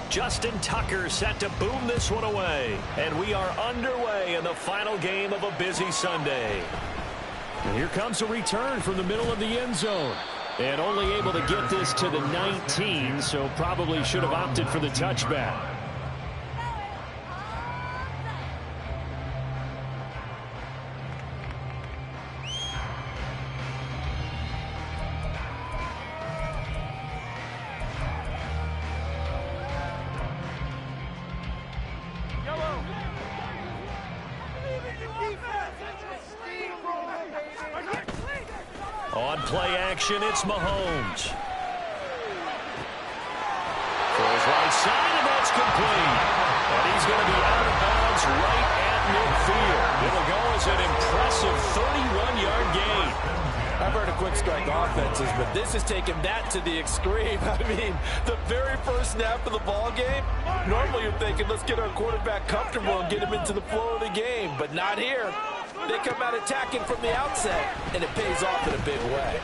Justin Tucker set to boom this one away. And we are underway in the final game of a busy Sunday. And here comes a return from the middle of the end zone. And only able to get this to the 19, so probably should have opted for the touchback. On play action, it's Mahomes. Throws right side, and that's complete. And he's going to be out of bounds right at midfield. It'll go as an impressive 31-yard gain. I've heard of quick strike offenses, but this is taking that to the extreme. I mean, the very first snap of the ball game, normally you're thinking, let's get our quarterback comfortable and get him into the flow of the game, but not here. They come out attacking from the outset, and it pays off in a big way.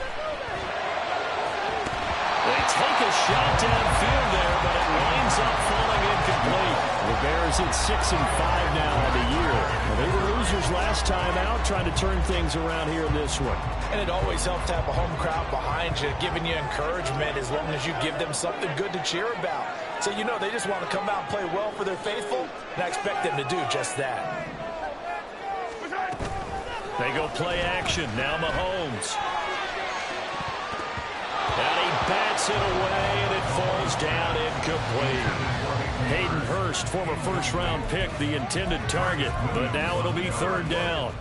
They take a shot downfield there, but it winds up falling incomplete. The Bears at 6-5 now on the year. Well, they were losers last time out, trying to turn things around here in this one. And it always helps to have a home crowd behind you, giving you encouragement as long as you give them something good to cheer about. So you know they just want to come out and play well for their faithful, and I expect them to do just that. They go play action. Now Mahomes. And he bats it away, and it falls down incomplete. Hayden Hurst, former first-round pick, the intended target. But now it'll be third down.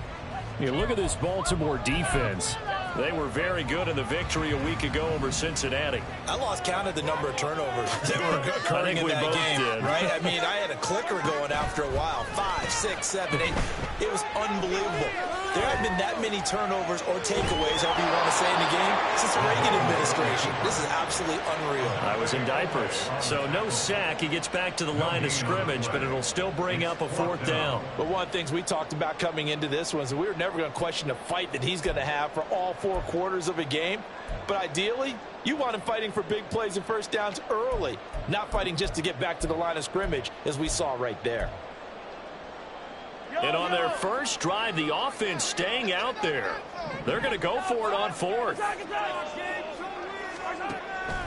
You look at this Baltimore defense. They were very good in the victory a week ago over Cincinnati. I lost count of the number of turnovers that were occurring in that game, right? I mean, I had a clicker going after a while. 5, 6, 7, 8. It was unbelievable. There haven't been that many turnovers or takeaways, however you want to say, in the game since the Reagan administration. This is absolutely unreal. I was in diapers. So no sack. He gets back to the line of scrimmage, but it'll still bring up a fourth down. But one of the things we talked about coming into this was that we were never going to question the fight that he's going to have for all 4 quarters of a game. But ideally, you want him fighting for big plays and first downs early, not fighting just to get back to the line of scrimmage, as we saw right there. And on their first drive, the offense staying out there. They're going to go for it on fourth.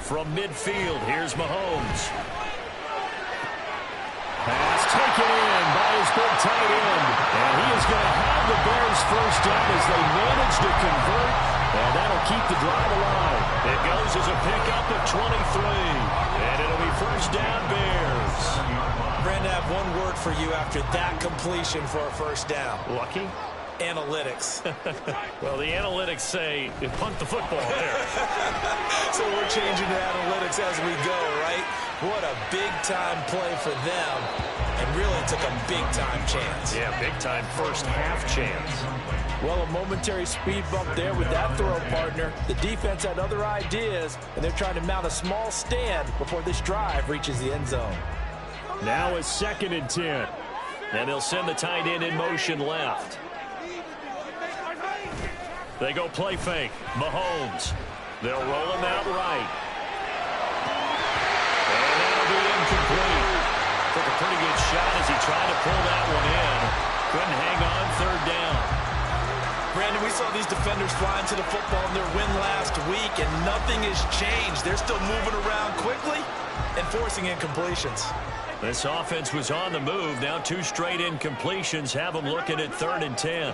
From midfield, here's Mahomes. Pass taken in by his big tight end. And he is going to have the Bears first down as they manage to convert. And that'll keep the drive alive. It goes as a pickup of 23. And it'll be first down Bears. Brandon, I have one word for you after that completion for a first down. Lucky? Analytics. Well, the analytics say you punt the football there. So we're changing to analytics as we go, right? What a big-time play for them. And really took a big-time chance. Yeah, big-time first half chance. Well, a momentary speed bump there with that throw partner. The defense had other ideas, and they're trying to mount a small stand before this drive reaches the end zone. Now a 2nd and 10. And they'll send the tight end in motion left. They go play fake. Mahomes. They'll roll him out right. And that'll be incomplete. Took a pretty good shot as he tried to pull that one in. Couldn't hang on, third down. Brandon, we saw these defenders flying to the football in their win last week, and nothing has changed. They're still moving around quickly and forcing incompletions. This offense was on the move. Now 2 straight incompletions have them looking at 3rd and 10.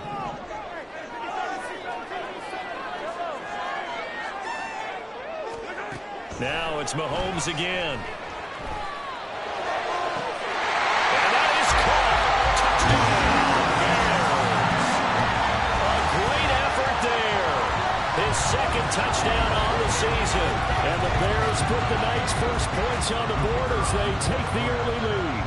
Now it's Mahomes again. And that is caught. Touchdown. A great effort there. His 2nd touchdown on the season. And the Bears put the Knights' first points on the board as they take the early lead.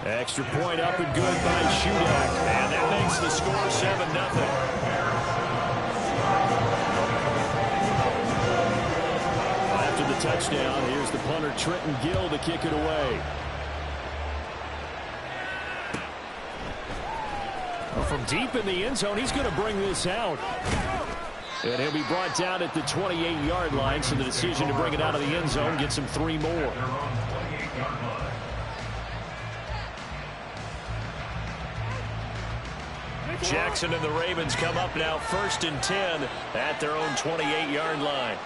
Extra point up and good by Shudak. And that makes the score 7-0. After the touchdown, here's the punter Trenton Gill to kick it away. From deep in the end zone, he's going to bring this out. And he'll be brought down at the 28-yard line, so the decision to bring it out of the end zone gets him 3 more. Jackson and the Ravens come up now 1st and 10 at their own 28-yard line.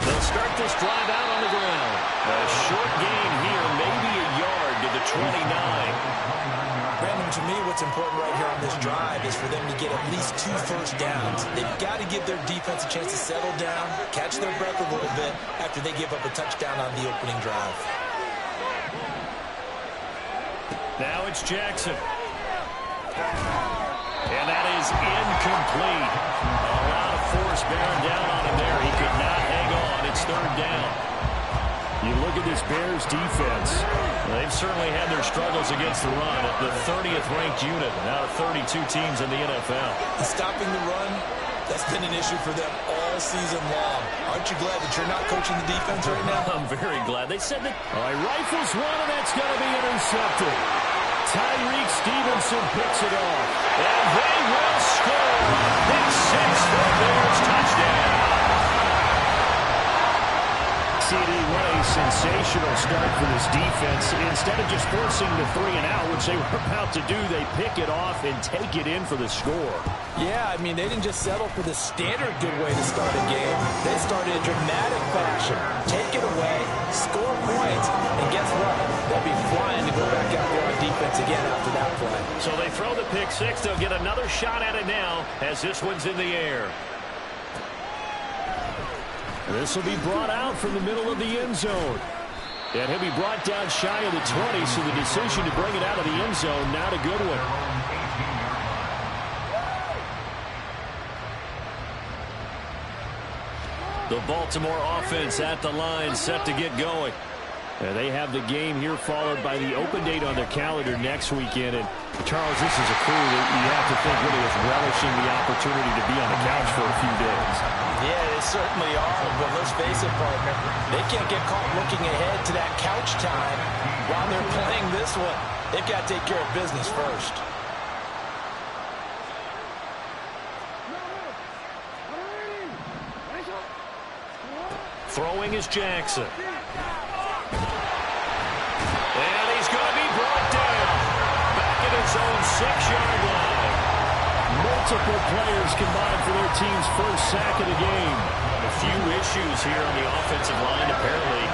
They'll start this drive out on the ground. A short gain here, maybe a yard to the 29. Brandon, to me, what's important right here on this drive is for them to get at least 2 first downs. They've got to give their defense a chance to settle down, catch their breath a little bit after they give up a touchdown on the opening drive. Now it's Jackson. And that is incomplete. A lot of force bearing down on him there. He could not hang on. It's 3rd down. You look at this Bears defense. They've certainly had their struggles against the run. The 30th ranked unit out of 32 teams in the NFL. And stopping the run, that's been an issue for them all season long. Aren't you glad that you're not coaching the defense right now? I'm very glad. They said that. All right, rifles one, and that's going to be intercepted. Tyreek Stevenson picks it off. And they will score. Pick 6 for the Bears touchdown. CD, what a sensational start for this defense. Instead of just forcing the 3 and out, which they were about to do, they pick it off and take it in for the score. Yeah, I mean, they didn't just settle for the standard good way to start a game. They started in dramatic fashion. Take it away, score points, and guess what? They'll be flying to go back out there on defense again after that play. So they throw the pick 6. They'll get another shot at it now as this one's in the air. This will be brought out from the middle of the end zone. And he'll be brought down shy of the 20, so the decision to bring it out of the end zone, not a good one. The Baltimore offense at the line, set to get going. And they have the game here followed by the open date on their calendar next weekend. And, Charles, this is a crew that you have to think really is relishing the opportunity to be on the couch for a few days. Yeah, they certainly are, but let's face it, partner. They can't get caught looking ahead to that couch time while they're playing this one. They've got to take care of business first. Throwing is Jackson. And he's going to be brought down. Back at his own 6-yard line. Multiple players combined for their team's first sack of the game. A few issues here on the offensive line, apparently.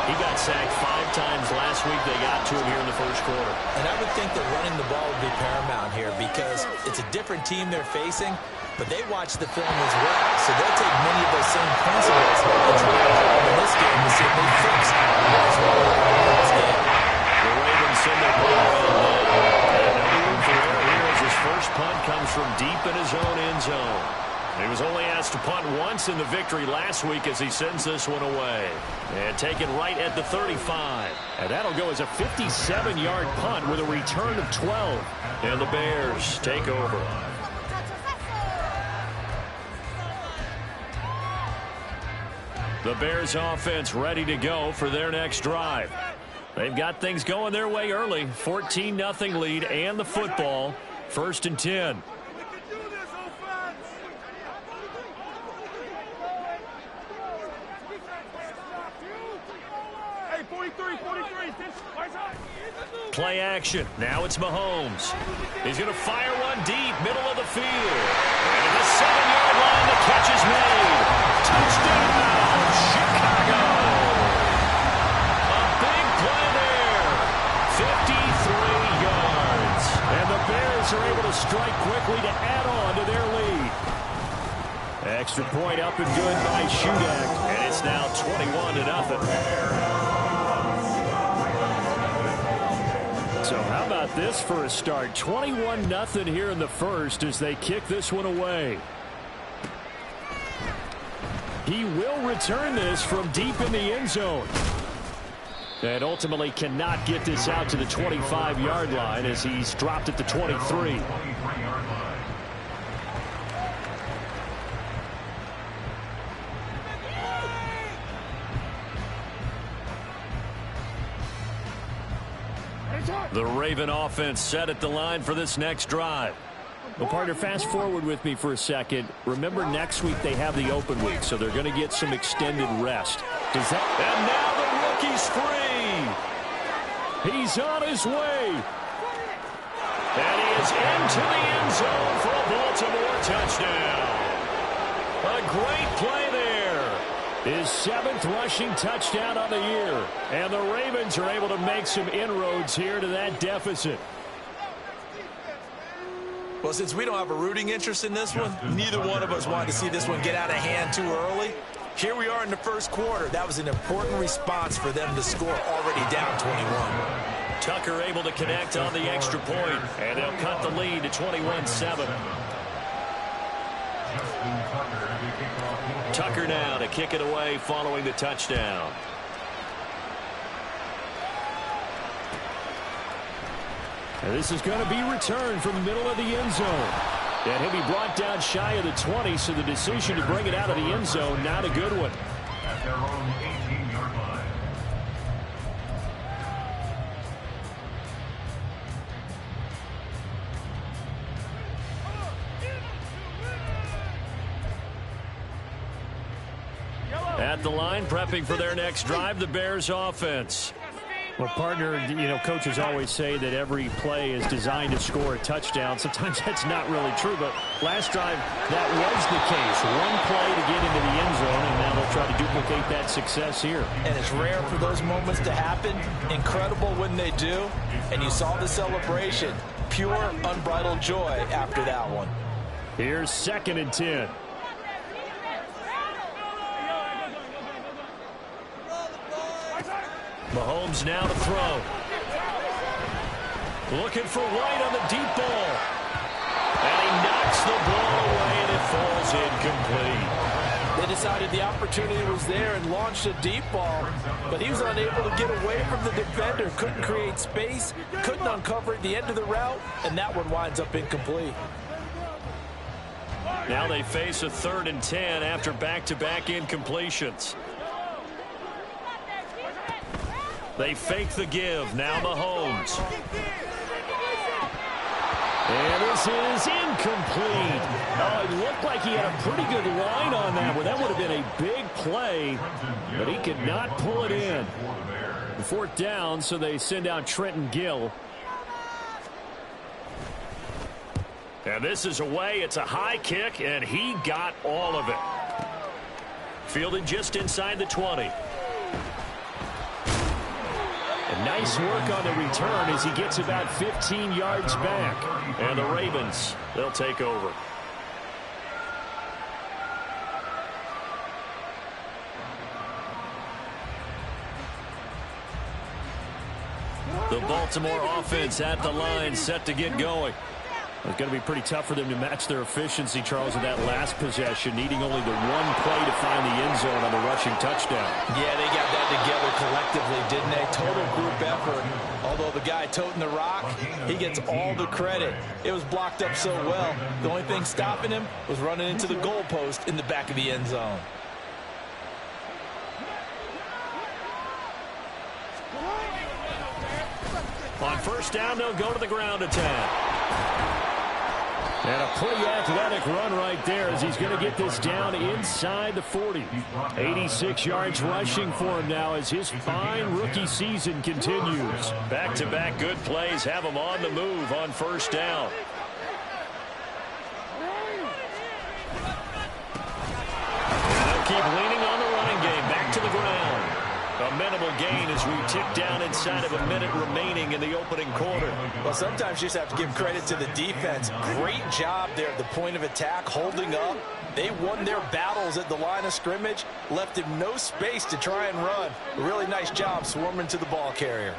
He got sacked 5 times last week. They got to him here in the first quarter. And I would think that running the ball would be paramount here because it's a different team they're facing, but they watch the film as well. So they'll take many of those same principles and try to apply them in this game to see if they fix what's wrong in this game. The Ravens send their ball around now. And no room for error here as his first punt comes from deep in his own end zone. He was only asked to punt once in the victory last week as he sends this one away. And taken right at the 35. And that'll go as a 57-yard punt with a return of 12. And the Bears take over. The Bears offense ready to go for their next drive. They've got things going their way early. 14-0 lead and the football. 1st and 10. Play action. Now it's Mahomes. He's going to fire one deep, middle of the field. And at the 7-yard line, the catch is made. Touchdown, Chicago. A big play there. 53 yards. And the Bears are able to strike quickly to add on to their lead. Extra point up and good by Shudak. And it's now 21-0. So how about this for a start? 21-0 here in the first as they kick this one away. He will return this from deep in the end zone. And ultimately cannot get this out to the 25-yard line as he's dropped at the 23. The Raven offense set at the line for this next drive. Well, partner, fast forward with me for a second. Remember, next week they have the open week, so they're going to get some extended rest. And now the rookie's free. He's on his way. And he is into the end zone for a Baltimore touchdown. A great play there. His 7th rushing touchdown on the year. And the Ravens are able to make some inroads here to that deficit. Well, since we don't have a rooting interest in this one, neither one of us wanted to see this one get out of hand too early. Here we are in the first quarter. That was an important response for them to score, already down 21. Tucker able to connect on the extra point, and they'll cut the lead to 21-7. Tucker now to kick it away following the touchdown. And this is going to be returned from the middle of the end zone. And he'll be brought down shy of the 20, so the decision to bring it out of the end zone, not a good one. At their own 18-yard line. At the line, prepping for their next drive, the Bears offense. Well, partner, coaches always say that every play is designed to score a touchdown. Sometimes that's not really true, but last drive, that was the case. One play to get into the end zone, and now they'll try to duplicate that success here. And it's rare for those moments to happen. Incredible when they do. And you saw the celebration. Pure, unbridled joy after that one. Here's 2nd and 10. Mahomes now to throw. Looking for White on the deep ball. And he knocks the ball away, and it falls incomplete. They decided the opportunity was there and launched a deep ball, but he was unable to get away from the defender. Couldn't create space, couldn't uncover at the end of the route, and that one winds up incomplete. Now they face a 3rd and 10 after back-to-back incompletions. They fake the give. Now Mahomes. And this is incomplete. Oh, it looked like he had a pretty good line on that one. That would have been a big play, but he could not pull it in. 4th down, so they send out Trenton Gill. And this is away. It's a high kick, and he got all of it. Fielded just inside the 20. Nice work on the return as he gets about 15 yards back. And the Ravens, they'll take over. The Baltimore offense at the line, set to get going. It's going to be pretty tough for them to match their efficiency, Charles, in that last possession, needing only the one play to find the end zone on the rushing touchdown. Yeah, they got that together collectively, didn't they? Total group effort. Although the guy toting the rock, he gets all the credit. It was blocked up so well. The only thing stopping him was running into the goalpost in the back of the end zone. On 1st down, they'll go to the ground attack. And a pretty athletic run right there as he's going to get this down inside the 40. 86 yards rushing for him now as his fine rookie season continues. Back-to-back good plays have him on the move on 1st down. And they'll keep leaning on the running game. Back to the ground. A minimal gain as we tick down inside of a minute remaining in the opening quarter. Well, sometimes you just have to give credit to the defense. Great job there at the point of attack, holding up. They won their battles at the line of scrimmage, left him no space to try and run. A really nice job swarming to the ball carrier.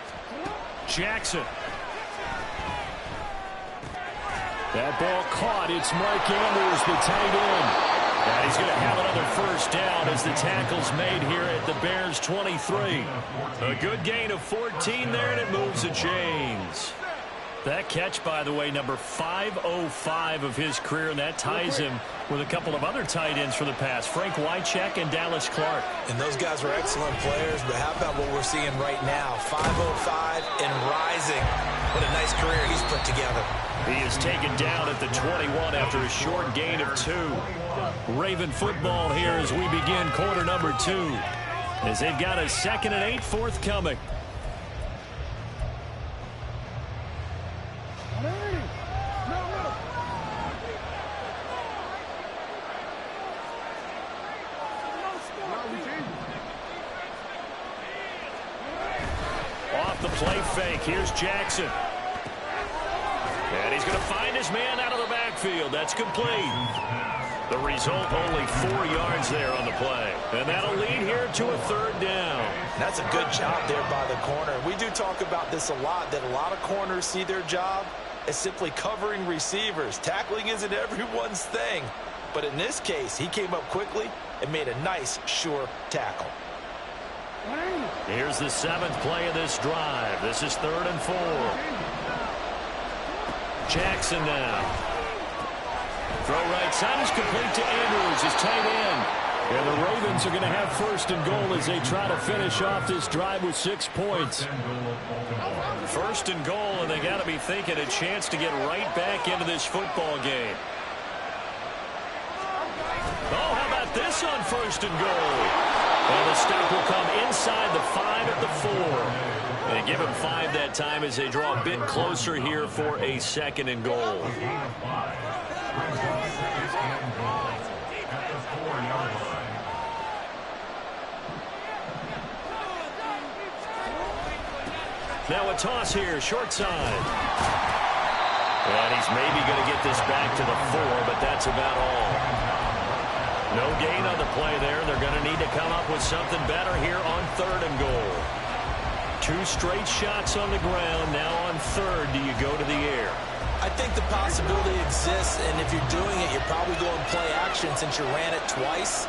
Jackson. That ball caught. It's Mark Andrews, the tight end. And he's going to have another 1st down as the tackle's made here at the Bears 23. A good gain of 14 there, and it moves the chains. That catch, by the way, number 505 of his career, and that ties him with a couple of other tight ends for the past, Frank Wycheck and Dallas Clark. And those guys were excellent players, but how about what we're seeing right now? 505 and rising. What a nice career he's put together. He is taken down at the 21 after a short gain of 2. Raven football here as we begin quarter number 2, as they've got a 2nd and 8 forthcoming. Off the play fake, here's Jackson. And he's going to find his man out of the backfield. That's complete. The result, only 4 yards there on the play. And that'll lead here to a 3rd down. That's a good job there by the corner. We do talk about this a lot, that a lot of corners see their job as simply covering receivers. Tackling isn't everyone's thing. But in this case, he came up quickly and made a nice, sure tackle. Here's the 7th play of this drive. This is 3rd and 4. Jackson now. Throw right side is complete to Andrews, his tight end. And the Ravens are going to have 1st and goal as they try to finish off this drive with 6 points. 1st and goal, and they got to be thinking a chance to get right back into this football game. Oh, how about this on 1st and goal? And the stop will come inside the 5 at the 4. And give him 5 that time as they draw a bit closer here for a 2nd and goal. Now a toss here, short side. And he's maybe going to get this back to the 4, but that's about all. No gain on the play there. They're going to need to come up with something better here on 3rd and goal. 2 straight shots on the ground. Now on 3rd, do you go to the air? I think the possibility exists, and if you're doing it, you're probably going play action since you ran it twice.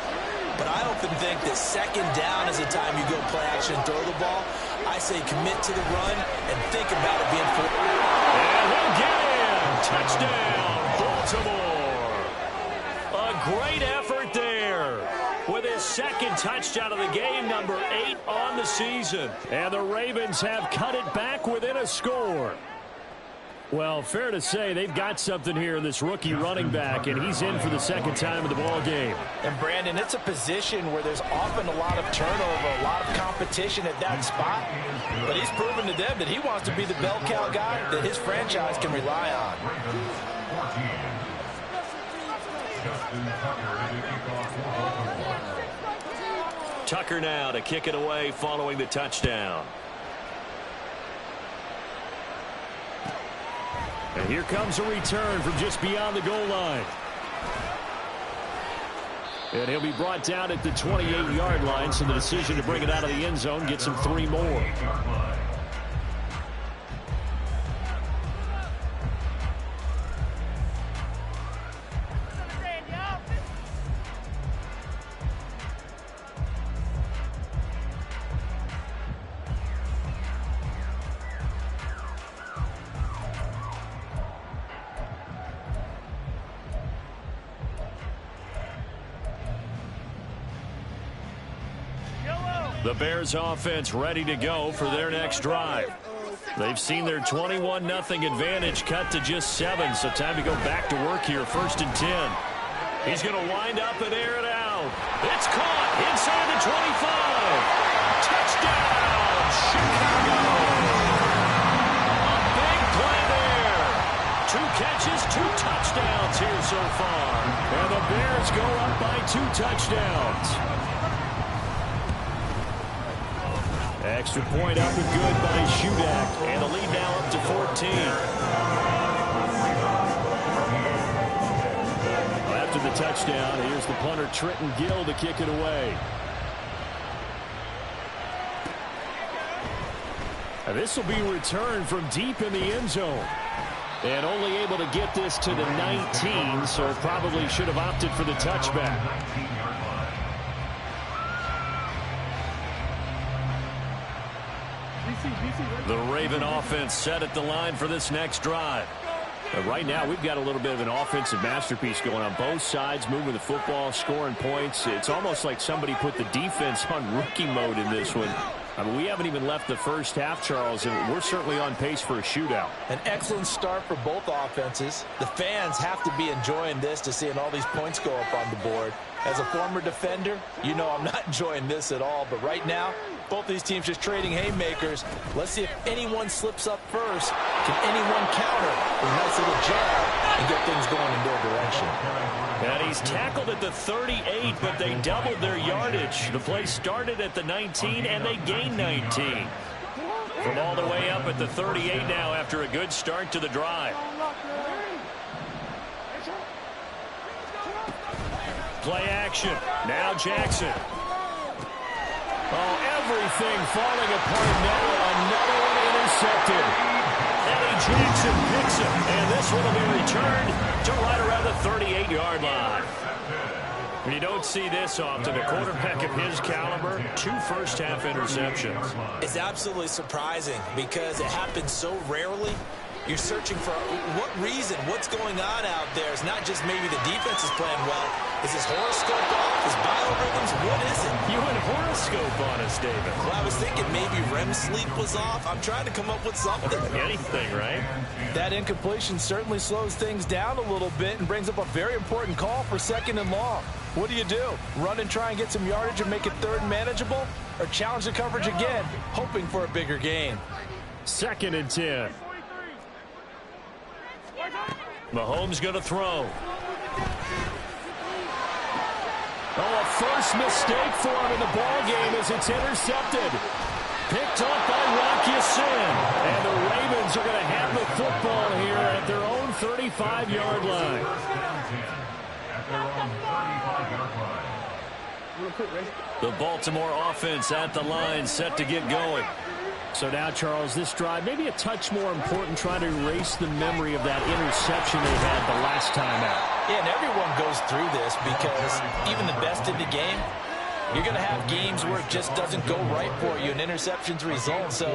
But I often think that 2nd down is the time you go play action and throw the ball. I say commit to the run and think about it being full. And he'll get him. Touchdown, Baltimore. A great effort there with his 2nd touchdown of the game, number 8 on the season. And the Ravens have cut it back within a score. Well, fair to say they've got something here in this rookie running back, and he's in for the 2nd time in the ball game. And, Brandon, it's a position where there's often a lot of turnover, a lot of competition at that spot. But he's proven to them that he wants to be the bell cow guy that his franchise can rely on. Tucker now to kick it away following the touchdown. And here comes a return from just beyond the goal line. And he'll be brought down at the 28-yard line, so the decision to bring it out of the end zone gets him 3 more. The Bears offense ready to go for their next drive. They've seen their 21-0 advantage cut to just 7, so time to go back to work here, 1st and 10. He's going to wind up and air it out. It's caught inside the 25. Touchdown, Chicago. A big play there. 2 catches, 2 touchdowns here so far. And the Bears go up by 2 touchdowns. Extra point up and good by Shudak. And the lead now up to 14. After the touchdown, here's the punter Trenton Gill to kick it away. And this will be returned from deep in the end zone. And only able to get this to the 19, so probably should have opted for the touchback. The Raven offense set at the line for this next drive. But right now, we've got a little bit of an offensive masterpiece going on both sides, moving the football, scoring points. It's almost like somebody put the defense on rookie mode in this one. I mean, we haven't even left the first half, Charles, and we're certainly on pace for a shootout. An excellent start for both offenses. The fans have to be enjoying this to seeing all these points go up on the board. As a former defender, you know I'm not enjoying this at all. But right now, both these teams just trading haymakers. Let's see if anyone slips up first. Can anyone counter with a nice little jab and get things going in their direction? And he's tackled at the 38, but they doubled their yardage. The play started at the 19, and they gained 19. From all the way up at the 38 now after a good start to the drive. Play action. Now Jackson. Oh, everything falling apart now. Another one intercepted. Eddie Jackson picks him, and this one will be returned to right around the 38-yard line. You don't see this often. A quarterback of his caliber, 2 first-half interceptions. It's absolutely surprising because it happens so rarely. You're searching for what reason, what's going on out there. It's not just maybe the defense is playing well. Is his horoscope off? His biorhythms? What is it? You went horoscope on us, David. Well, I was thinking maybe REM sleep was off. I'm trying to come up with something. Anything, right? That incompletion certainly slows things down a little bit and brings up a very important call for 2nd and long. What do you do? Run and try and get some yardage and make it 3rd and manageable? Or challenge the coverage again, hoping for a bigger gain? 2nd and 10. Mahomes going to throw. Oh, a first mistake for him in the ball game as it's intercepted. Picked up by Rock Ya-Sin. And the Ravens are going to have the football here at their own 35-yard line. The Baltimore offense at the line, set to get going. So now, Charles, this drive maybe a touch more important, trying to erase the memory of that interception they had the last time out. Yeah, and everyone goes through this because even the best in the game, you're going to have games where it just doesn't go right for you and interceptions result. So,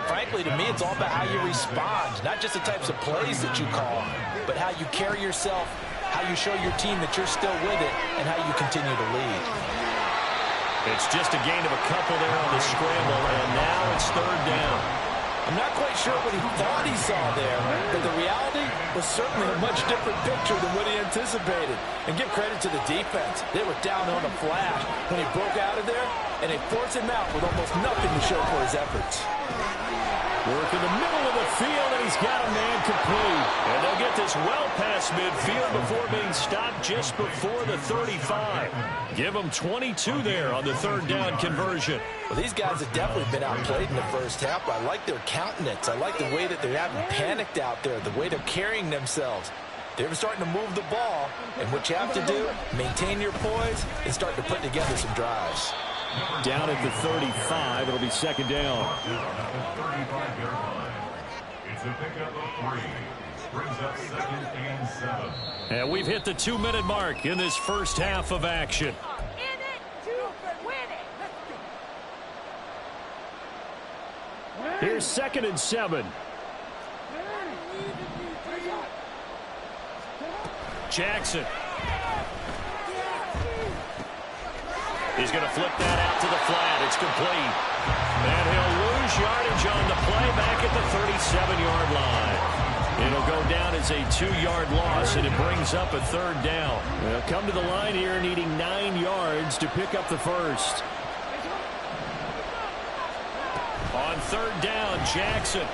frankly, to me, it's all about how you respond, not just the types of plays that you call, but how you carry yourself, how you show your team that you're still with it, and how you continue to lead. It's just a gain of a couple there on the scramble, and now it's 3rd down. I'm not quite sure what he thought he saw there, but the reality was certainly a much different picture than what he anticipated. And give credit to the defense. They were down on a flash when he broke out of there, and they forced him out with almost nothing to show for his efforts. Work in the middle of the field, and he's got a man complete. And they'll get this well past midfield before being stopped just before the 35. Give them 22 there on the 3rd down conversion. Well, these guys have definitely been outplayed in the first half. I like their countenance. I like the way that they haven't panicked out there, the way they're carrying themselves. They're starting to move the ball, and what you have to do, maintain your poise and start to put together some drives. Down at the 35, it'll be 2nd down. It's a pickup of 3. Brings up 2nd and 7. And we've hit the 2-minute mark in this first half of action. Here's 2nd and 7. Jackson. He's going to flip that out to the flat. It's complete. And he'll lose yardage on the play back at the 37-yard line. It'll go down as a 2-yard loss, and it brings up a 3rd down. They'll come to the line here needing 9 yards to pick up the first. On 3rd down, Jackson.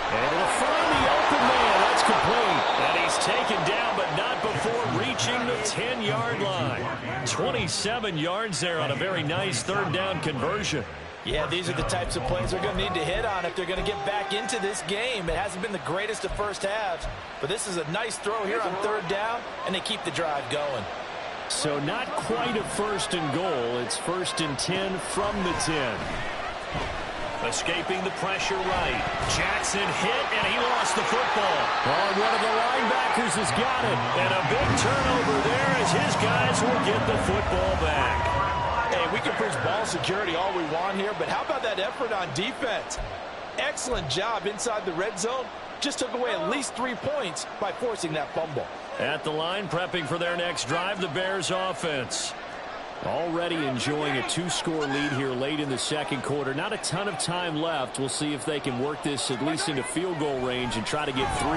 And it'll find the open man. That's complete. And he's taken down, but not before reaching the 10-yard line. 27 yards there on a very nice 3rd down conversion. Yeah, these are the types of plays they're going to need to hit on if they're going to get back into this game. It hasn't been the greatest of first halves, but this is a nice throw here on 3rd down, and they keep the drive going. So not quite a 1st and goal. It's 1st and 10 from the 10. Escaping the pressure right. Jackson hit, and he lost the football. Oh, one of the linebackers has got it. And a big turnover there as his guys will get the football back. Hey, we can preach ball security all we want here, but how about that effort on defense? Excellent job inside the red zone. Just took away at least 3 points by forcing that fumble. At the line, prepping for their next drive, the Bears offense. Already enjoying a 2-score lead here late in the second quarter. Not a ton of time left. We'll see if they can work this at least into field goal range and try to get 3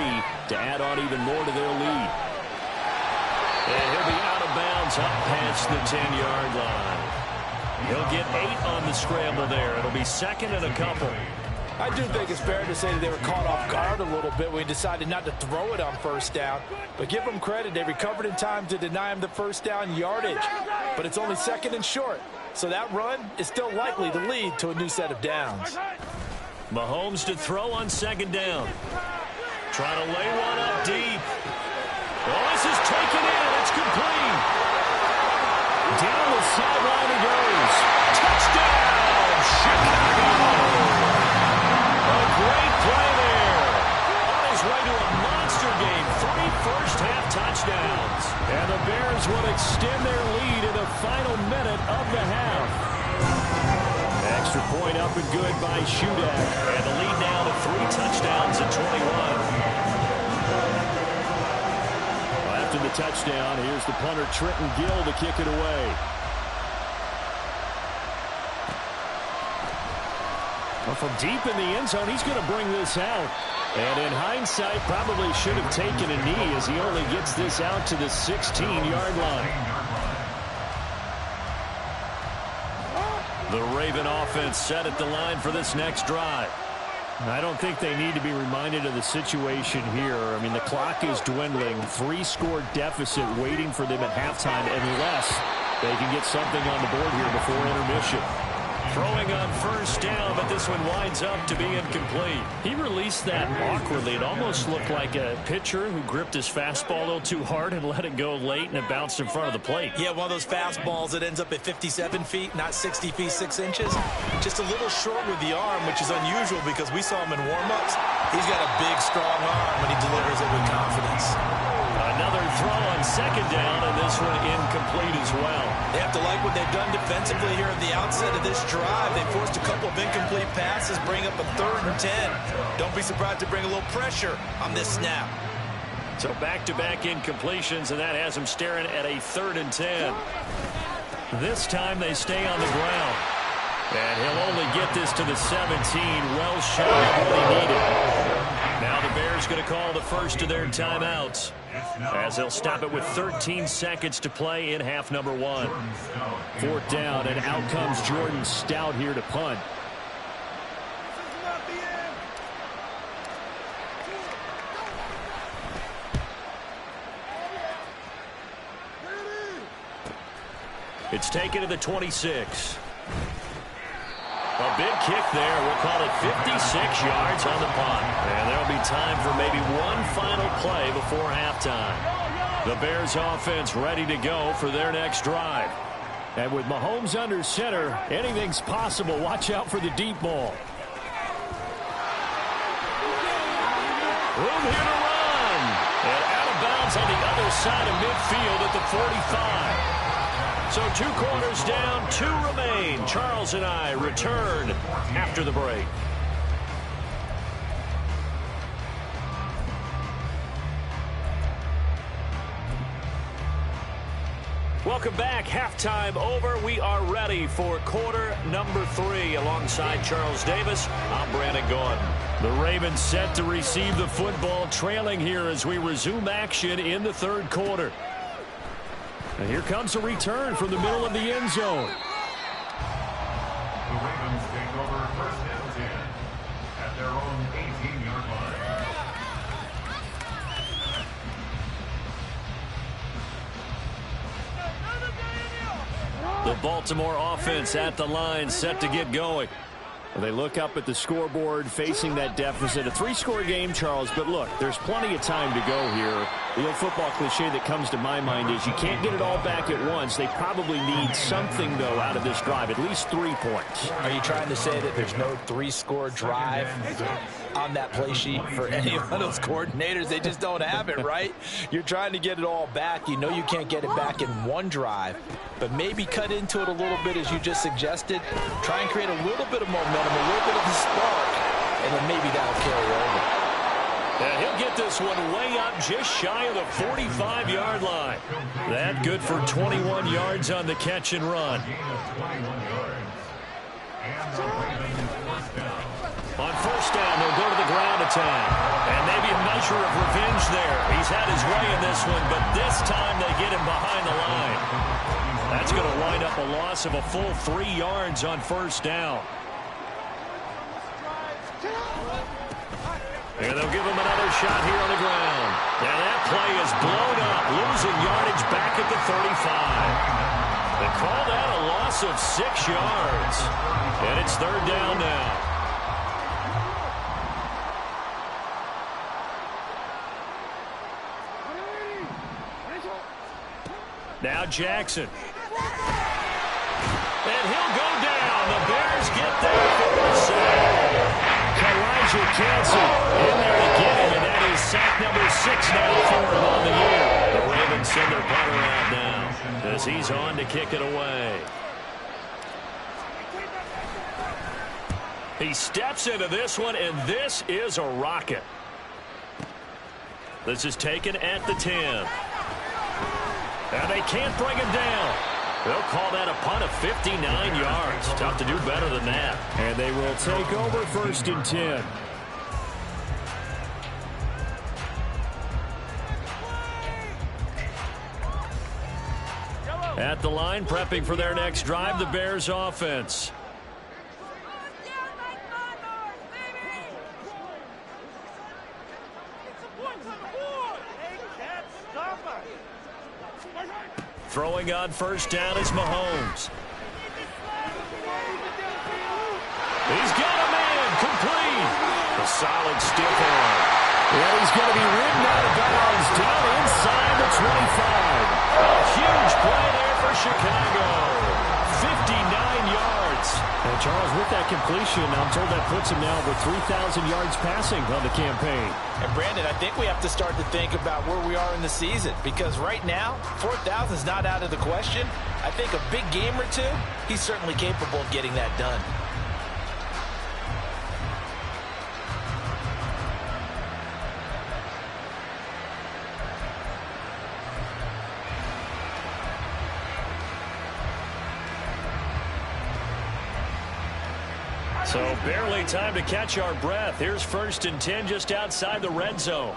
to add on even more to their lead. And he'll be out of bounds up past the 10-yard line. He'll get 8 on the scramble there. It'll be second and a couple. I do think it's fair to say that they were caught off guard a little bit when we decided not to throw it on first down. But give them credit. They recovered in time to deny him the first down yardage. But it's only second and short. So that run is still likely to lead to a new set of downs. Mahomes to throw on second down. Trying to lay one up deep. Well, this is taken in. It's complete. Down the sideline he goes. Touchdown, Chicago. A great play there. On his way to a monster game. 3 first-half touchdowns. And the Bears would extend their lead in the final minute of the half. Extra point up and good by Shudak. And the lead now to 3 touchdowns at 21. After the touchdown, here's the punter Trenton Gill to kick it away. Well, from deep in the end zone, he's going to bring this out. And in hindsight, probably should have taken a knee as he only gets this out to the 16-yard line. The Raven offense set at the line for this next drive. I don't think they need to be reminded of the situation here. I mean, the clock is dwindling. 3-score deficit waiting for them at halftime unless they can get something on the board here before intermission. Throwing on first down, but this one winds up to be incomplete. He released that awkwardly. It almost looked like a pitcher who gripped his fastball a little too hard and let it go late, and it bounced in front of the plate. Yeah, one of those fastballs that ends up at 57 feet, not 60 feet, 6 inches. Just a little short with the arm, which is unusual because we saw him in warm-ups. He's got a big, strong arm when he delivers it with confidence. Another throw on second down, and this one incomplete as well. They have to like what they've done defensively here at the outset of this drive. They forced a couple of incomplete passes, bring up a 3rd and 10. Don't be surprised to bring a little pressure on this snap. So back-to-back incompletions, and that has them staring at a 3rd and 10. This time they stay on the ground. And he'll only get this to the 17, well shy of what he needed. Now the Bears going to call the first of their timeouts, as they'll stop it with 13 seconds to play in half number 1. 4th down, and out comes Jordan Stout here to punt. It's taken to the 26. A big kick there. We'll call it 56 yards on the punt. And there'll be time for maybe one final play before halftime. The Bears offense ready to go for their next drive. And with Mahomes under center, anything's possible. Watch out for the deep ball. Room here to run. And out of bounds on the other side of midfield at the 45. So 2 quarters down, 2 remain. Charles and I return after the break. Welcome back. Halftime over. We are ready for quarter number 3. Alongside Charles Davis, I'm Brandon Gordon. The Ravens set to receive the football, trailing here as we resume action in the 3rd quarter. And here comes a return from the middle of the end zone. The Ravens take over 1st and 10 at their own 18-yard line. The Baltimore offense at the line, set to get going. They look up at the scoreboard facing that deficit. A 3-score game, Charles, but look, there's plenty of time to go here. The old football cliche that comes to my mind is you can't get it all back at once. They probably need something, though, out of this drive, at least 3 points. Are you trying to say that there's no 3-score drive on that play sheet for any of those coordinators? They just don't have it, right? You're trying to get it all back. You know you can't get it back in one drive, but maybe cut into it a little bit as you just suggested. Try and create a little bit of momentum, a little bit of a spark, and then maybe that'll carry over. And he'll get this one way up just shy of the 45-yard line. That good for 21 yards on the catch and run. On first down, they'll go to the ground attack. And maybe a measure of revenge there. He's had his way in this one, but this time they get him behind the line. That's going to wind up a loss of a full 3 yards on first down. And they'll give him another shot here on the ground. And that play is blown up, losing yardage back at the 35. They call that a loss of 6 yards. And it's third down now. Now Jackson. And he'll go down. The Bears get there for the sack. Elijah Cansey in there to get him, and that is sack number 6 now for him on the year. The Ravens send their punter out now as he's on to kick it away. He steps into this one, and this is a rocket. This is taken at the 10. And they can't bring him down. They'll call that a punt of 59 yards. Tough to do better than that. And they will take over first and 10. At the line, prepping for their next drive, the Bears offense. Throwing on first down is Mahomes. He's got a man complete. A solid stiff arm. And he's going to be ridden out of bounds down inside the 25. A huge play there for Chicago. 59 yards. And Charles, with that completion, I'm told that puts him now over 3,000 yards passing on the campaign. And Brandon, I think we have to start to think about where we are in the season, because right now, 4,000 is not out of the question. I think a big game or two, he's certainly capable of getting that done. So barely time to catch our breath. Here's first and 10 just outside the red zone.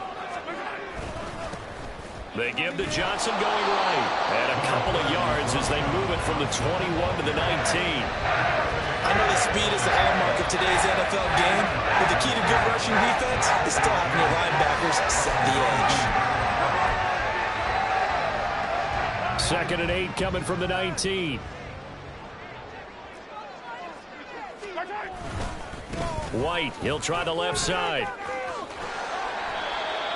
They give to Johnson going right. And a couple of yards as they move it from the 21 to the 19. I know the speed is the hallmark of today's NFL game, but the key to good rushing defense is still having your linebackers set the edge. Second and 8 coming from the 19. White, he'll try the left side.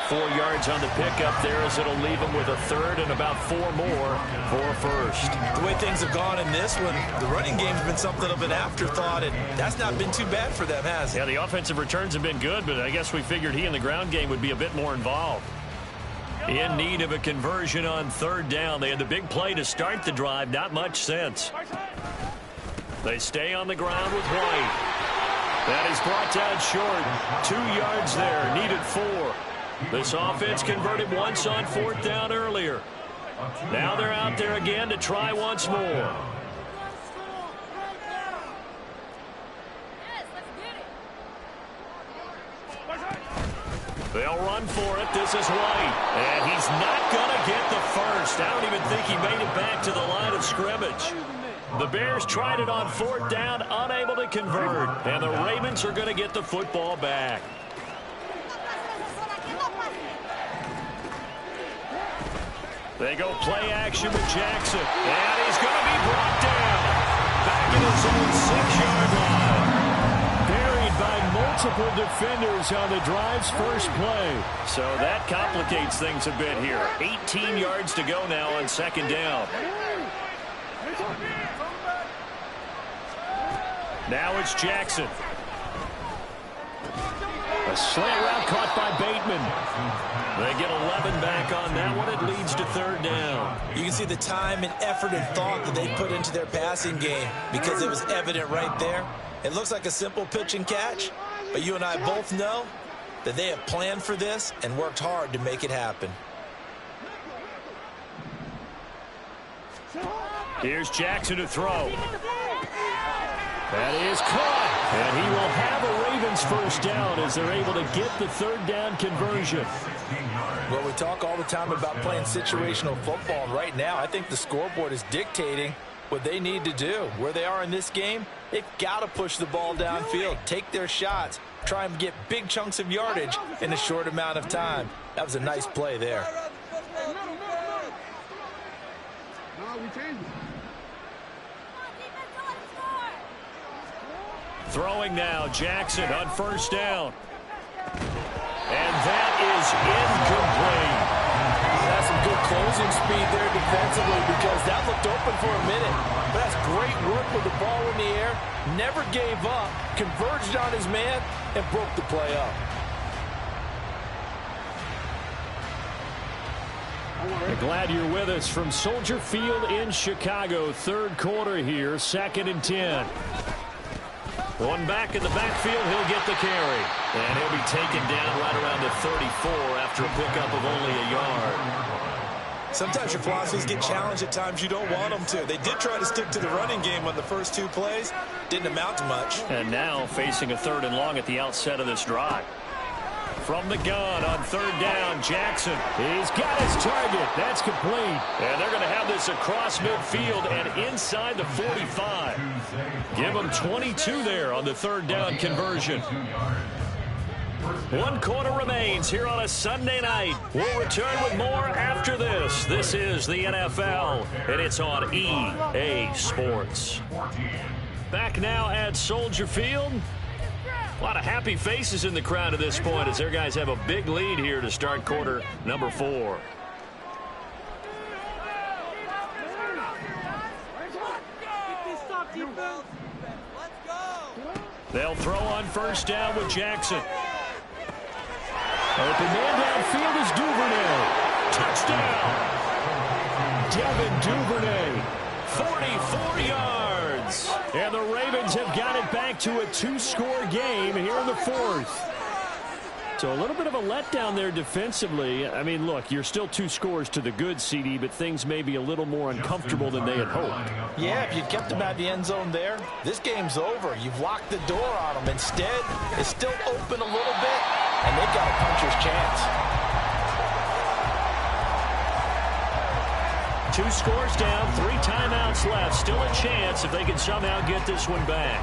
4 yards on the pickup there as it'll leave him with a third and about 4 more for first. The way things have gone in this one, the running game's been something of an afterthought, and that's not been too bad for them, has it? Yeah, the offensive returns have been good, but I guess we figured he in the ground game would be a bit more involved. In need of a conversion on third down. They had the big play to start the drive, not much sense. They stay on the ground with White. That is brought down short. 2 yards there, needed 4. This offense converted once on fourth down earlier. Now they're out there again to try once more. They'll run for it. This is White. And he's not going to get the first. I don't even think he made it back to the line of scrimmage. The Bears tried it on fourth down, unable to convert. And the Ravens are going to get the football back. They go play action with Jackson. And he's going to be brought down. Back in his own 6-yard line. multiple defenders on the drive's first play. So that complicates things a bit here. 18 yards to go now on second down. Now it's Jackson. A slant route caught by Bateman. They get 11 back on that one. It leads to third down. You can see the time and effort and thought that they put into their passing game because it was evident right there. It looks like a simple pitch and catch, but you and I both know that they have planned for this and worked hard to make it happen. Here's Jackson to throw. That is caught. And he will have a Ravens first down as they're able to get the third down conversion. Well, we talk all the time about playing situational football, and right now I think the scoreboard is dictating what they need to do. Where they are in this game, they've got to push the ball downfield, take their shots, try and get big chunks of yardage in a short amount of time. That was a nice play there. Throwing now, Jackson on first down. And that is incomplete. That's some good closing speed there defensively because that looked open for a minute. But that's great work with the ball in the air. Never gave up, converged on his man, and broke the play up. We're glad you're with us from Soldier Field in Chicago. Third quarter here, 2nd and 10. One back in the backfield, he'll get the carry. And he'll be taken down right around the 34 after a pickup of only a yard. Sometimes your philosophies get challenged at times you don't want them to. They did try to stick to the running game on the first 2 plays. Didn't amount to much. And now facing a 3rd and long at the outset of this drive. From the gun on 3rd down, Jackson. He's got his target. That's complete. And they're going to have this across midfield and inside the 45. Give them 22 there on the 3rd down conversion. 1 quarter remains here on a Sunday night. We'll return with more after this. This is the NFL, and it's on EA Sports. Back now at Soldier Field. A lot of happy faces in the crowd at this point as their guys have a big lead here to start quarter number 4. They'll throw on first down with Jackson. Open man downfield is Duvernay. Touchdown! Devin Duvernay. 44 yards. And the Ravens have got it back to a 2-score game here in the 4th. So a little bit of a letdown there defensively. I mean, look, you're still 2 scores to the good, CD, but things may be a little more uncomfortable than they had hoped. Yeah, if you'd kept them out of the end zone there, this game's over. You've locked the door on them. Instead, it's still open a little bit, and they've got a puncher's chance. 2 scores down, 3 timeouts left. Still a chance if they can somehow get this one back.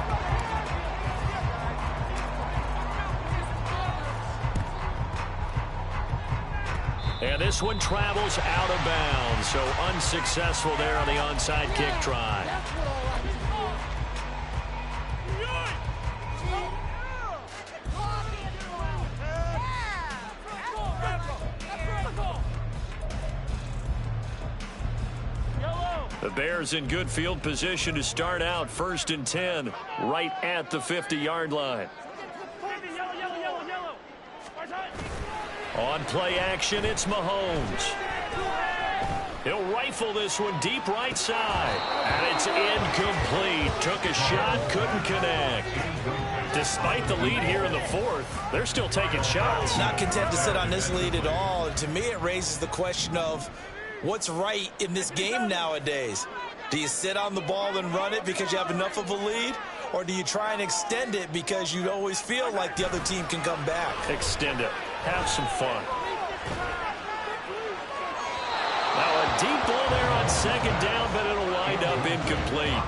And this one travels out of bounds, so unsuccessful there on the onside kick try. The Bears in good field position to start out 1st and 10 right at the 50-yard line. On play action, it's Mahomes. He'll rifle this one deep right side. And it's incomplete. Took a shot, couldn't connect. Despite the lead here in the 4th, they're still taking shots. Not content to sit on this lead at all. And to me, it raises the question of what's right in this game nowadays. Do you sit on the ball and run it because you have enough of a lead? Or do you try and extend it because you always feel like the other team can come back? Extend it. Have some fun. Now a deep ball there on 2nd down, but it'll wind up incomplete.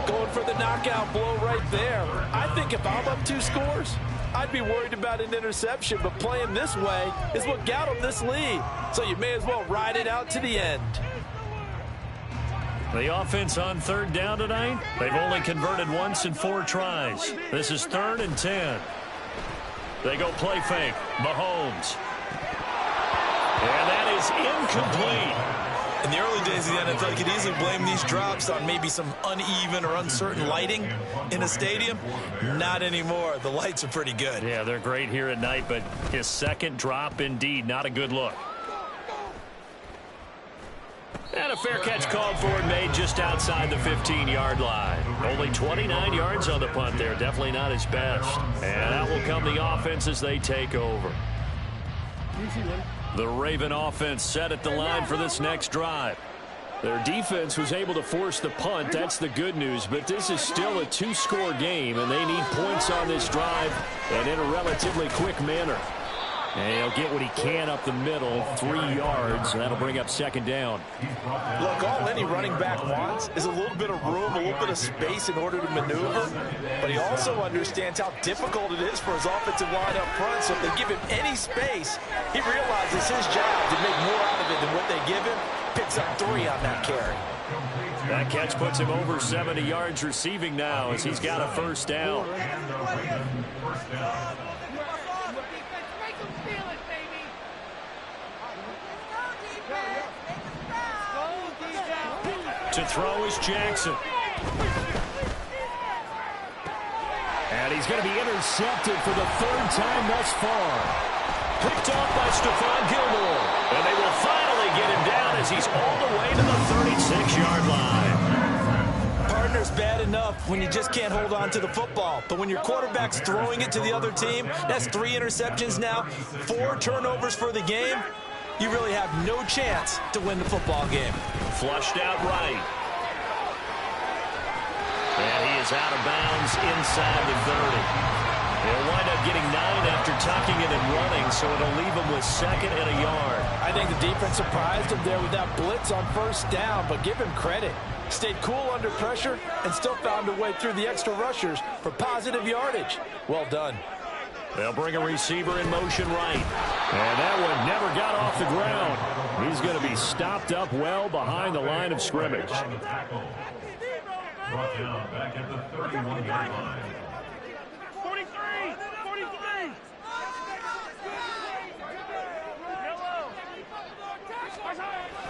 Going for the knockout blow right there. I think if I'm up 2 scores, I'd be worried about an interception, but playing this way is what got them this lead. So you may as well ride it out to the end. The offense on 3rd down tonight, they've only converted once in 4 tries. This is 3rd and 10. They go play fake. Mahomes. And that is incomplete. In the early days of the NFL, you could easily blame these drops on maybe some uneven or uncertain lighting in a stadium. Not anymore. The lights are pretty good. Yeah, they're great here at night, but his second drop, indeed, not a good look. And a fair catch called for and made just outside the 15-yard line. Only 29 yards on the punt there. Definitely not his best. And out will come the offense as they take over. The Raven offense set at the line for this next drive. Their defense was able to force the punt. That's the good news. But this is still a two-score game, and they need points on this drive and in a relatively quick manner. And he'll get what he can up the middle, 3 yards, and that'll bring up second down. Look, all any running back wants is a little bit of room, a little bit of space in order to maneuver. But he also understands how difficult it is for his offensive line up front. So if they give him any space, he realizes his job to make more out of it than what they give him. Picks up 3 on that carry. That catch puts him over 70 yards receiving now as he's got a first down. To throw is Jackson. And he's going to be intercepted for the 3rd time thus far. Picked off by Stephon Gilmore. And they will finally get him down as he's all the way to the 36-yard line. Partner's bad enough when you just can't hold on to the football. But when your quarterback's throwing it to the other team, that's 3 interceptions now, 4 turnovers for the game. You really have no chance to win the football game. Flushed out right. And he is out of bounds inside the 30. He'll wind up getting 9 after tucking it and running, so it'll leave him with 2nd and a yard. I think the defense surprised him there with that blitz on 1st down, but give him credit. Stayed cool under pressure and still found a way through the extra rushers for positive yardage. Well done. They'll bring a receiver in motion right. And that one never got off the ground. He's going to be stopped up well behind the line of scrimmage. Brought down back at the 31-yard line. 43!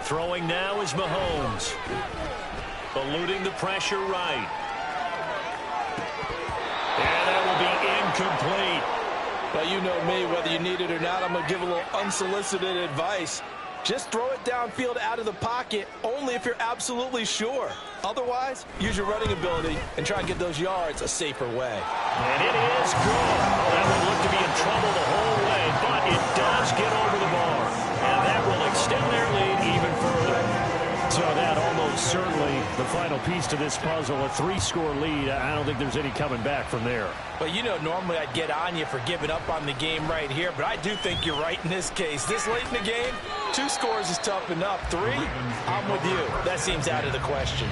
Throwing now is Mahomes. Eluding the pressure right. And that will be incomplete. Well, you know me, whether you need it or not, I'm going to give a little unsolicited advice. Just throw it downfield out of the pocket only if you're absolutely sure. Otherwise, use your running ability and try and get those yards a safer way. And it is good. Oh, that would look to be in trouble the whole way, but it does get over the bar. And that will extend their lead even further. So that almost certainly the final piece to this puzzle, a 3-score lead. I don't think there's any coming back from there. But you know, normally I'd get on you for giving up on the game right here, but I do think you're right in this case. This late in the game, 2 scores is tough enough. 3, I'm with you. That seems out of the question.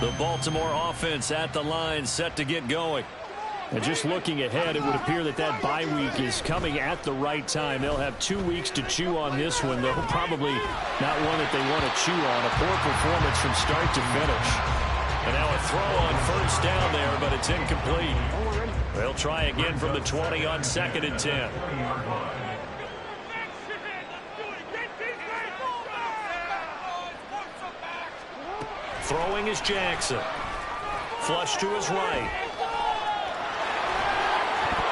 The Baltimore offense at the line, set to get going. And just looking ahead, it would appear that that bye week is coming at the right time. They'll have 2 weeks to chew on this one, though probably not one that they want to chew on. A poor performance from start to finish. And now a throw on 1st down there, but it's incomplete. They'll try again from the 20 on 2nd and 10. Throwing is Jackson. Flush to his right.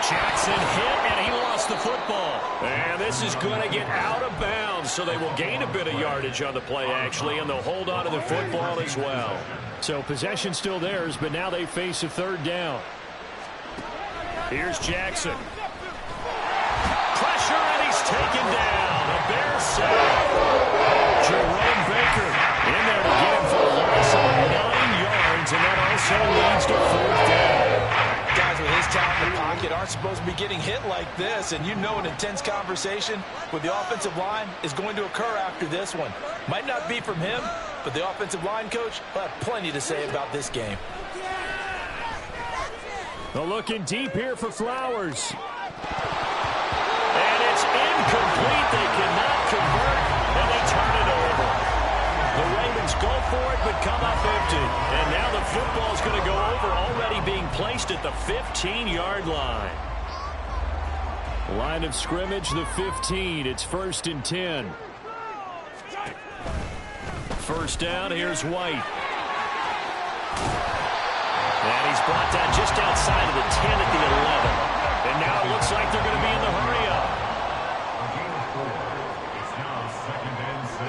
Jackson hit, and he lost the football. And this is going to get out of bounds, so they will gain a bit of yardage on the play, actually, and they'll hold on to the football as well. So possession still theirs, but now they face a 3rd down. Here's Jackson. Pressure, and he's taken down. A Bears sack. Jerome Baker in there to get him for a loss of 9 yards, and that also leads to 4th down. Guys with his talent in the pocket aren't supposed to be getting hit like this, and you know an intense conversation with the offensive line is going to occur after this one. Might not be from him, but the offensive line coach will have plenty to say about this game. They're looking deep here for Flowers. And it's incomplete. They cannot convert, and they turn it over. The Ravens go for it, but come up empty. And now the football's going to go placed at the 15-yard line. Line of scrimmage, the 15. It's 1st and 10. First down, here's White. And he's brought down just outside of the 10 at the 11. And now it looks like they're going to be in the hurry-up. It's now 2nd and 6.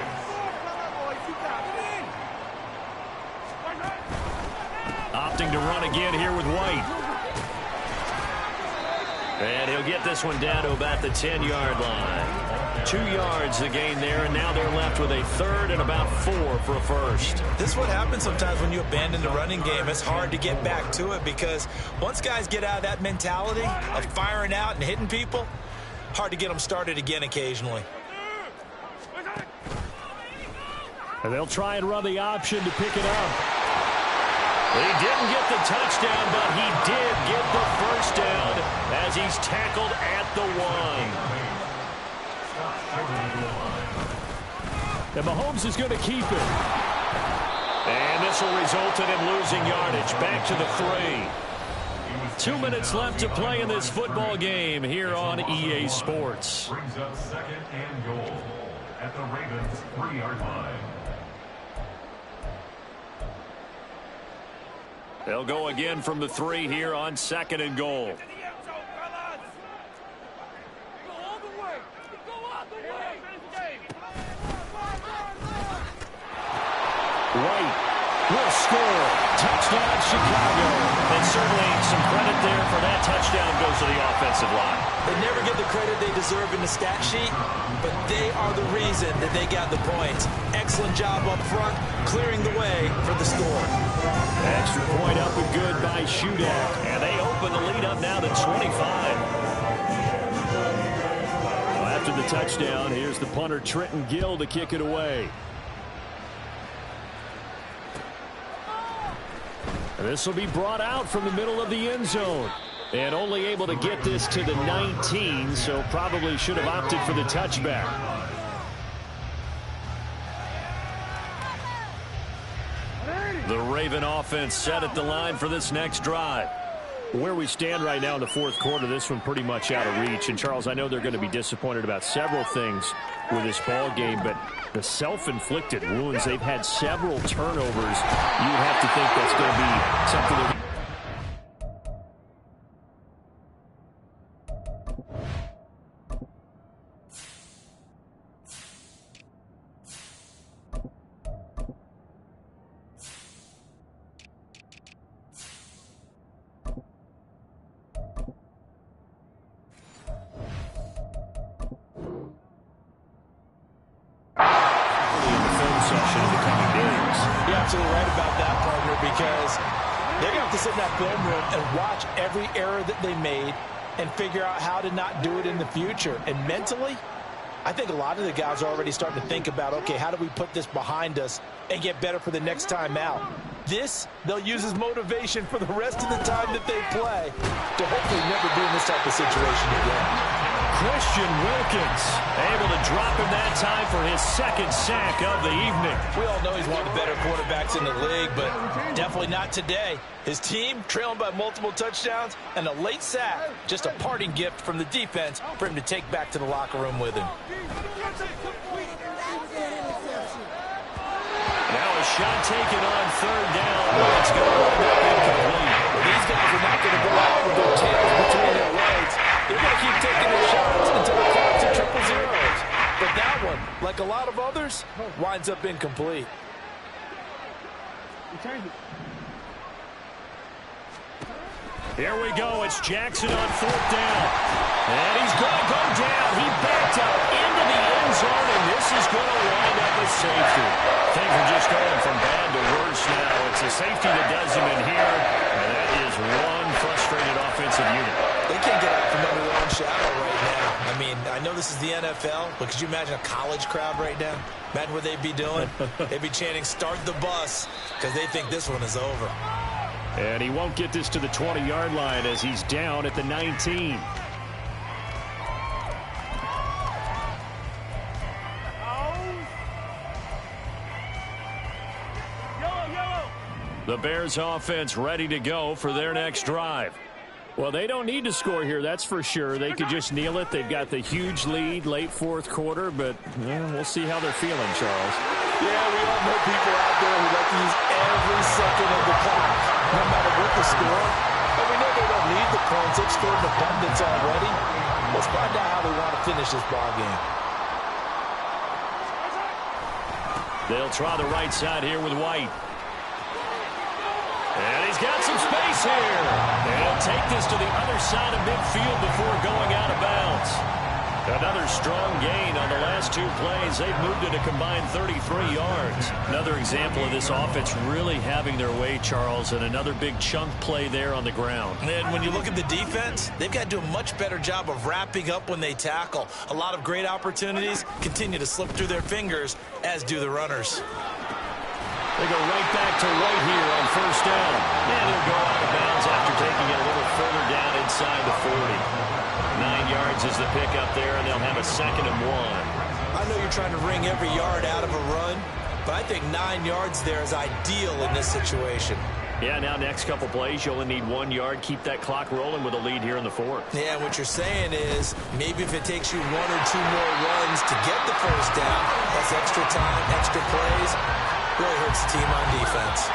Opting to run again here with White. And he'll get this one down to about the 10-yard line. 2 yards the gain there, and now they're left with a 3rd and about 4 for a first. This is what happens sometimes when you abandon the running game. It's hard to get back to it because once guys get out of that mentality of firing out and hitting people, hard to get them started again occasionally. And they'll try and run the option to pick it up. He didn't get the touchdown, but he did get the first down as he's tackled at the 1. And Mahomes is going to keep it. And this will result in him losing yardage. Back to the 3. 2 minutes left to play in this football game here on EA Sports. Brings up 2nd and goal at the Ravens' 3-yard line. They'll go again from the 3 here on 2nd and goal. White will score. Touchdown, Chicago. And certainly some credit there for that touchdown goes to the offensive line. They never get the credit they deserve in the stat sheet, but they are the reason that they got the points. Excellent job up front, clearing the way for the score. Extra point up and good by Shudak. And they open the lead up now to 25. Well, after the touchdown, here's the punter Trenton Gill to kick it away. This will be brought out from the middle of the end zone. And only able to get this to the 19, so probably should have opted for the touchback. The Raven offense set at the line for this next drive. Where we stand right now in the 4th quarter, this one pretty much out of reach. And, Charles, I know they're going to be disappointed about several things with this ball game, but the self-inflicted wounds, they've had several turnovers. You would have to think that's going to be something that... Absolutely right about that, partner, because they're going to have to sit in that film room and watch every error that they made and figure out how to not do it in the future. And mentally, I think a lot of the guys are already starting to think about, okay, how do we put this behind us and get better for the next time out? This, they'll use as motivation for the rest of the time that they play to hopefully never be in this type of situation again. Christian Wilkins able to drop him that time for his 2nd sack of the evening. We all know he's one of the better quarterbacks in the league, but definitely not today. His team trailing by multiple touchdowns and a late sack, just a parting gift from the defense for him to take back to the locker room with him. Now a shot taken on 3rd down. It's going to wind up incomplete. These guys are not going to go out with their tails between their legs. They're going to keep taking their shots until the clock's at 0-0. But that one, like a lot of others, winds up incomplete. Here we go. It's Jackson on 4th down. And he's going to go down. He backed up into the end zone, and this is going to wind up a safety. Things are just going from bad to worse now. It's a safety that does him in here, and that is one frustrated offensive unit. They can't get out from under their own shadow right now. I mean, I know this is the NFL, but could you imagine a college crowd right now? Imagine what they'd be doing. They'd be chanting, "Start the bus," because they think this one is over. And he won't get this to the 20-yard line as he's down at the 19. The Bears offense ready to go for their next drive. Well, they don't need to score here, that's for sure. They could just kneel it. They've got the huge lead late fourth quarter, but we'll see how they're feeling, Charles. Yeah, we all know people out there who like to use every second of the clock, no matter what the score. And we know they don't need the points. They've scored in abundance already. Let's find out how they want to finish this ball game. They'll try the right side here with White. And he's got some space here. And he'll take this to the other side of midfield before going out of bounds. Another strong gain on the last two plays. They've moved it a combined 33 yards. Another example of this offense really having their way, Charles, and another big chunk play there on the ground. And when you look at the defense, they've got to do a much better job of wrapping up when they tackle. A lot of great opportunities continue to slip through their fingers, as do the runners. They go right back to White here on first down. And he'll go out of bounds after taking it a little further down inside the 40. 9 yards is the pickup there, and they'll have a 2nd and 1. I know you're trying to wring every yard out of a run, but I think 9 yards there is ideal in this situation. Yeah, now next couple plays, you only need 1 yard. Keep that clock rolling with a lead here in the 4th. Yeah, what you're saying is maybe if it takes you 1 or 2 more runs to get the first down, that's extra time, extra plays, really hurts the team on defense.